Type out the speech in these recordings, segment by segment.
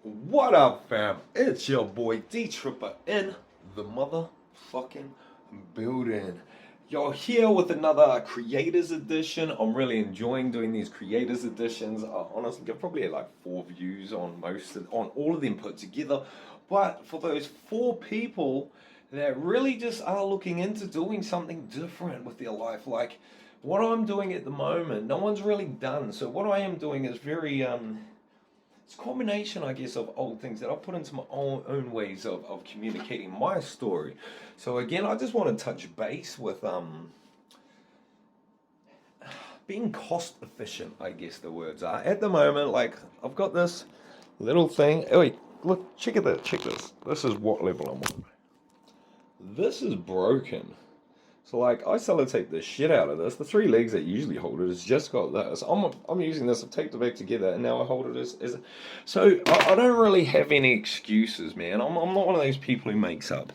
What up, fam? It's your boy D Tripper in the motherfucking building. You're here with another Creators Edition. I'm really enjoying doing these Creators Editions. Honestly, I've probably had like 4 views on on all of them put together. But for those 4 people that really just are looking into doing something different with their life, like what I'm doing at the moment, no one's really done. So what I am doing is very it's a combination, I guess, of old things that I've put into my own ways of communicating my story. So again, I just want to touch base with being cost efficient, I guess the words are. At the moment, like I've got this little thing. Oh wait, look, check it out, check this. This is what level I'm on. This is broken. So like I sellotape the shit out of this. The 3 legs that usually hold it has just got this. I'm using this. I've taped it back together, and now I hold it as so I don't really have any excuses, man. I'm not one of those people who makes up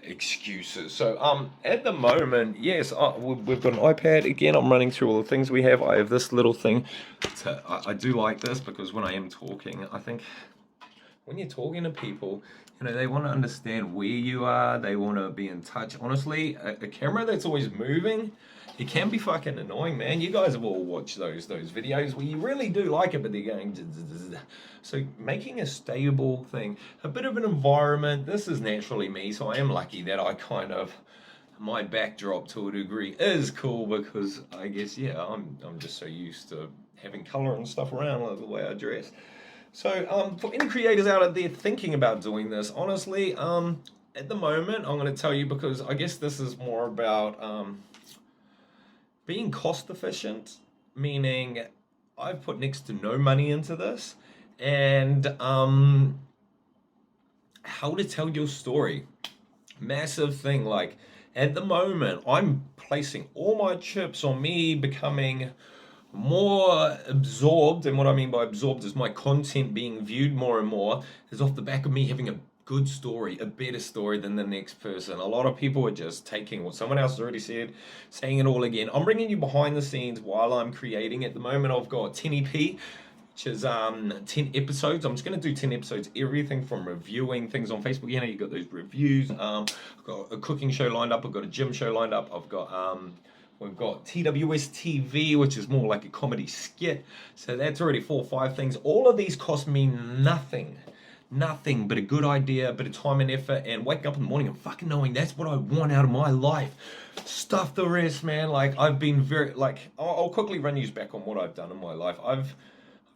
excuses. So at the moment, yes, we've got an iPad again. I'm running through all the things we have. I have this little thing. I do like this because when I am talking, I think when you're talking to people, they want to understand where you are. They want to be in touch. Honestly, a camera that's always moving, it can be fucking annoying, man. You guys have all watched those videos where you really do like it, but they're going. So making a stable thing, a bit of an environment. This is naturally me, so I am lucky that I kind of my backdrop to a degree is cool because I guess I'm just so used to having color and stuff around like the way I dress. So, for any creators out there thinking about doing this, honestly, at the moment, I'm going to tell you because I guess this is more about being cost efficient, meaning I've put next to no money into this, and how to tell your story. Massive thing. Like, at the moment, I'm placing all my chips on me becoming more absorbed, and what I mean by absorbed is my content being viewed more and more is off the back of me having a good story, a better story than the next person. A lot of people are just taking what someone else has already said, saying it all again. I'm bringing you behind the scenes while I'm creating. At the moment, I've got 10 EP, which is 10 episodes. I'm just going to do 10 episodes, everything from reviewing things on Facebook. You got those reviews. I've got a cooking show lined up. I've got a gym show lined up. We've got TWS TV, which is more like a comedy skit. So that's already 4 or 5 things. All of these cost me nothing. Nothing but a good idea, a bit of time and effort, and waking up in the morning and fucking knowing that's what I want out of my life. Stuff the rest, man. Like, I've been very, like, I'll quickly run you back on what I've done in my life. I've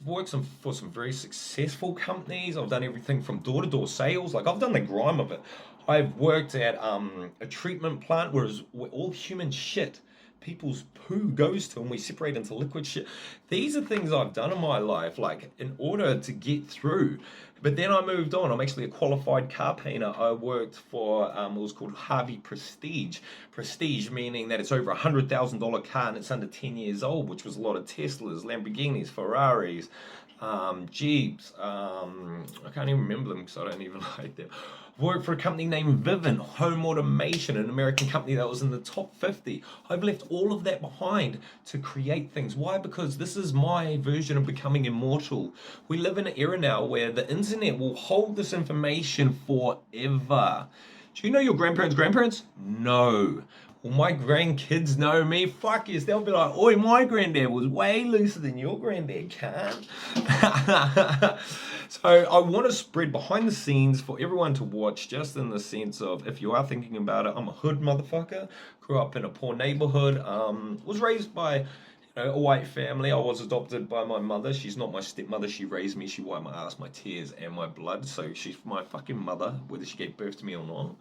worked for some very successful companies. I've done everything from door-to-door sales. Like, I've done the grime of it. I've worked at a treatment plant where all human shit people's poo goes to, and we separate into liquid shit. These are things I've done in my life, like in order to get through. But then I moved on. I'm actually a qualified car painter. I worked for it was called Harvey Prestige. Prestige meaning that it's over $100,000 car and it's under 10 years old, which was a lot of Teslas, Lamborghinis, Ferraris, Jeeps. I can't even remember them because I don't even like them. Worked for a company named Vivint Home Automation, an American company that was in the top 50. I've left all of that behind to create things. Why? Because this is my version of becoming immortal. We live in an era now where the internet will hold this information forever. Do you know your grandparents? No. Well, my grandkids know me. Fuck yes, they'll be like, oi, my granddad was way looser than your granddad, can. So I want to spread behind the scenes for everyone to watch, just in the sense of, if you are thinking about it, I'm a hood motherfucker, grew up in a poor neighborhood, was raised by a white family. I was adopted by my mother. She's not my stepmother. She raised me. She wiped my ass, my tears, and my blood. So she's my fucking mother, whether she gave birth to me or not.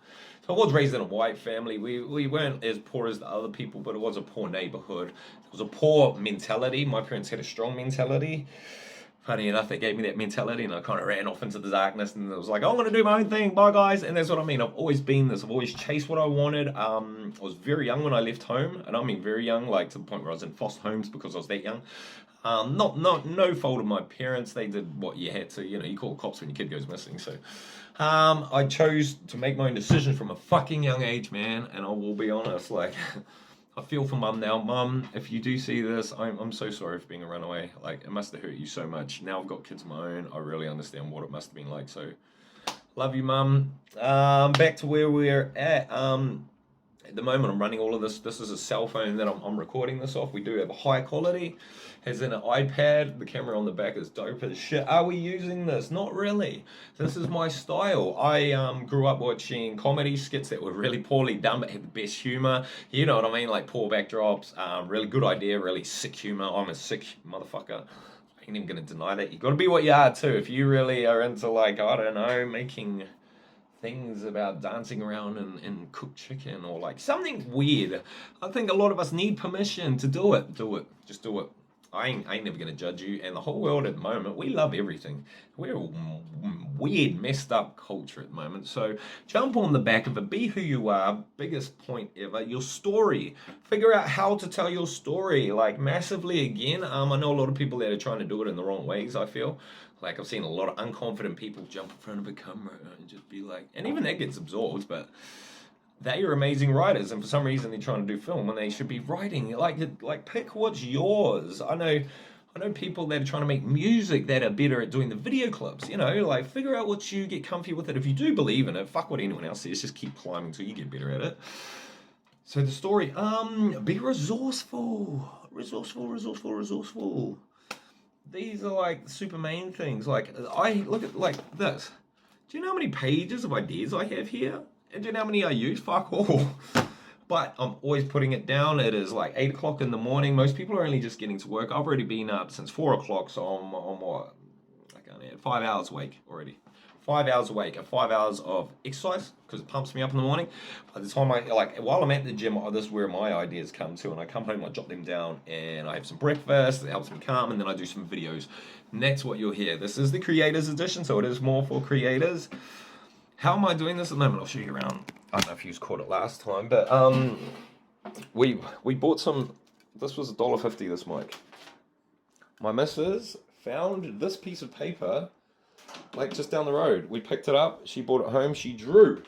So I was raised in a white family. We weren't as poor as the other people, but it was a poor neighborhood. It was a poor mentality. My parents had a strong mentality. Funny enough, they gave me that mentality, and I kind of ran off into the darkness, and it was like, I'm going to do my own thing, bye guys. And that's what I mean. I've always been this. I've always chased what I wanted. I was very young when I left home, and I mean very young, like to the point where I was in foster homes because I was that young. No fault of my parents. They did what you had to. You call cops when your kid goes missing. So I chose to make my own decisions from a fucking young age, man. And I will be honest, like, I feel for mum now. Mum, if you do see this, I'm so sorry for being a runaway. Like, it must have hurt you so much. Now I've got kids of my own. I really understand what it must have been like. So, love you, mum. Back to where we're at. At the moment, I'm running all of this. This is a cell phone that I'm recording this off. We do have a high quality. Has in an iPad. The camera on the back is dope as shit. Are we using this? Not really. This is my style. I grew up watching comedy skits that were really poorly done but had the best humor. You know what I mean? Like poor backdrops. Really good idea. Really sick humor. I'm a sick motherfucker. I ain't even gonna deny that. You gotta be what you are too. If you really are into like, I don't know, making things about dancing around and cook chicken or like something weird. I think a lot of us need permission to do it. Do it. Just do it. I ain't never gonna judge you. And the whole world at the moment, we love everything. We're a weird, messed up culture at the moment. So jump on the back of it. Be who you are. Biggest point ever. Your story. Figure out how to tell your story. Like massively again. I know a lot of people that are trying to do it in the wrong ways. I feel like I've seen a lot of unconfident people jump in front of a camera and just be like, and even that gets absorbed, but they are amazing writers, and for some reason they're trying to do film when they should be writing. Like pick what's yours. I know people that are trying to make music that are better at doing the video clips. You know, like figure out what you get comfy with it. If you do believe in it, fuck what anyone else says. Just keep climbing till you get better at it. So the story, be resourceful. These are like super main things. Like I look at like this. Do you know how many pages of ideas I have here? And do you know how many I use? Fuck all. But I'm always putting it down. It is like 8 o'clock in the morning. Most people are only just getting to work. I've already been up since 4 o'clock, so I'm what? I can't add 5 hours awake already. 5 hours awake and 5 hours of exercise because it pumps me up in the morning. By the time while I'm at the gym, this is where my ideas come to. And I come home, I jot them down, and I have some breakfast. It helps me calm, and then I do some videos. And that's what you'll hear. This is the creators edition, so it is more for creators. How am I doing this at the moment? I'll show you around. I don't know if you caught it last time, but we bought some. This was $1.50. This mic. My missus found this piece of paper, like just down the road. We picked it up. She brought it home. She drew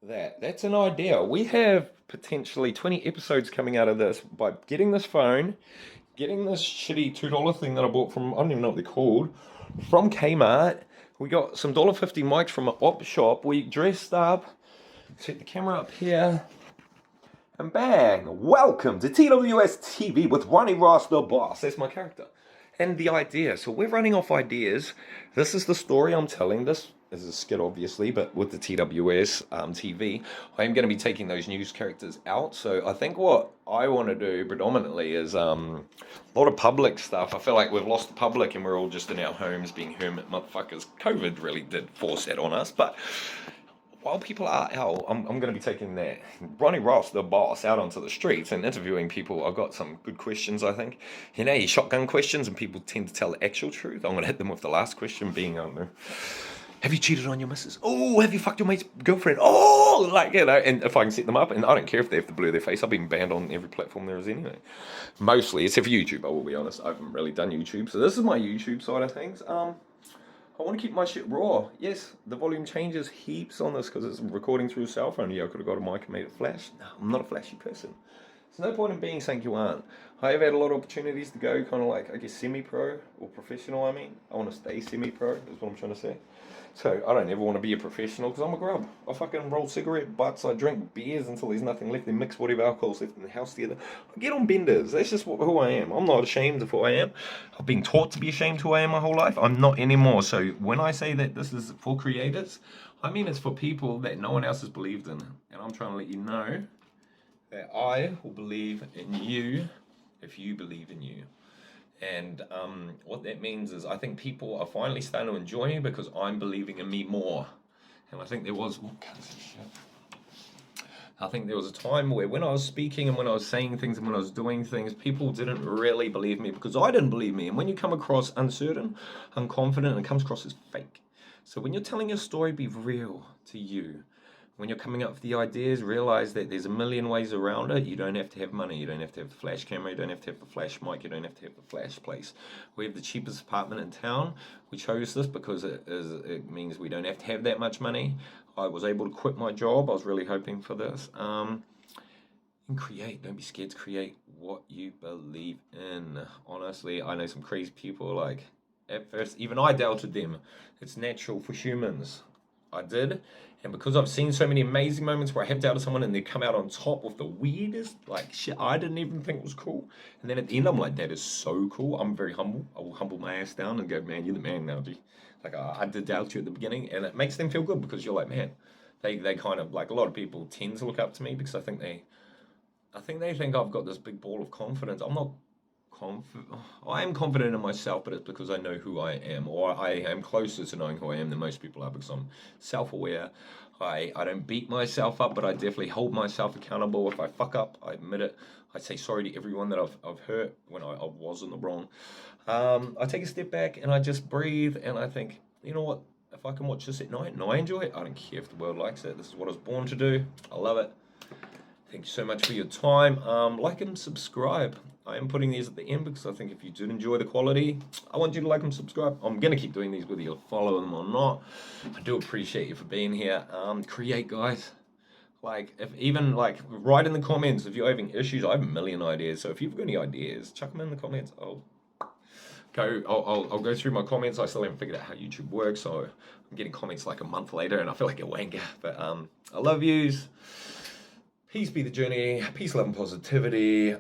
that. That's an idea. We have potentially 20 episodes coming out of this by getting this phone, getting this shitty $2 thing that I bought from, I don't even know what they're called, from Kmart. We got some $1.50 mics from an op shop. We dressed up, set the camera up here, and bang! Welcome to TWS TV with Ronnie Ross, the boss. That's my character. And the idea. So we're running off ideas. This is the story I'm telling. This is a skit, obviously, but with the TWS TV, I am going to be taking those news characters out. So I think what I want to do predominantly is a lot of public stuff. I feel like we've lost the public and we're all just in our homes being hermit motherfuckers. COVID really did force that on us, but while people are out, I'm going to be taking that Ronnie Ross, the boss, out onto the streets and interviewing people. I've got some good questions, I think. You know, shotgun questions, and people tend to tell the actual truth. I'm going to hit them with the last question being, I don't know, have you cheated on your missus? Oh, have you fucked your mate's girlfriend? Oh, like, you know, and if I can set them up, and I don't care if they have to blur their face. I've been banned on every platform there is anyway. Mostly, except for YouTube, I will be honest. I haven't really done YouTube. So this is my YouTube side of things. I want to keep my shit raw. Yes, the volume changes heaps on this because it's recording through a cell phone. Yeah, I could have got a mic and made it flash. No, I'm not a flashy person. There's no point in being saying you aren't. I have had a lot of opportunities to go kind of like, I guess, semi-pro or professional, I mean. I want to stay semi-pro, is what I'm trying to say. So I don't ever want to be a professional because I'm a grub. I fucking roll cigarette butts, I drink beers until there's nothing left, then mix whatever alcohol's left in the house together. I get on benders. That's just who I am. I'm not ashamed of who I am. I've been taught to be ashamed of who I am my whole life. I'm not anymore. So when I say that this is for creators, I mean it's for people that no one else has believed in. And I'm trying to let you know that I will believe in you if you believe in you. And what that means is I think people are finally starting to enjoy me because I'm believing in me more. And I think there was... I think there was a time where when I was speaking and when I was saying things and when I was doing things, people didn't really believe me because I didn't believe me. And when you come across uncertain, unconfident, it comes across as fake. So when you're telling your story, be real to you. When you're coming up with the ideas, realize that there's a million ways around it. You don't have to have money. You don't have to have the flash camera. You don't have to have the flash mic. You don't have to have the flash place. We have the cheapest apartment in town. We chose this because it means we don't have to have that much money. I was able to quit my job. I was really hoping for this. and create. Don't be scared to create what you believe in. Honestly, I know some crazy people. Like at first, even I doubted them. It's natural for humans. I did, and because I've seen so many amazing moments where I have doubted someone and they come out on top with the weirdest like shit I didn't even think was cool, and then at the end I'm like, that is so cool. I'm very humble. I will humble my ass down and go, man, you're the man now, G. Like I did doubt you at the beginning, and it makes them feel good because you're like, man, they kind of like a lot of people tend to look up to me because I think they think I've got this big ball of confidence. I'm not confident. I am confident in myself, but it's because I know who I am, or I am closer to knowing who I am than most people are because I'm self-aware. I don't beat myself up, but I definitely hold myself accountable. If I fuck up, I admit it. I say sorry to everyone that I've hurt when I was in the wrong. I take a step back and I just breathe and I think, you know what? If I can watch this at night and I enjoy it, I don't care if the world likes it. This is what I was born to do. I love it. Thank you so much for your time. Like and subscribe. I am putting these at the end because I think if you did enjoy the quality, I want you to like and subscribe. I'm going to keep doing these whether you follow them or not. I do appreciate you for being here. Create, guys. Like, if even, like, write in the comments if you're having issues. I have a million ideas. So if you've got any ideas, chuck them in the comments. I'll go through my comments. I still haven't figured out how YouTube works. So I'm getting comments like a month later and I feel like a wanker. But I love yous. Peace be the journey. Peace, love, and positivity.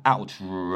Outro.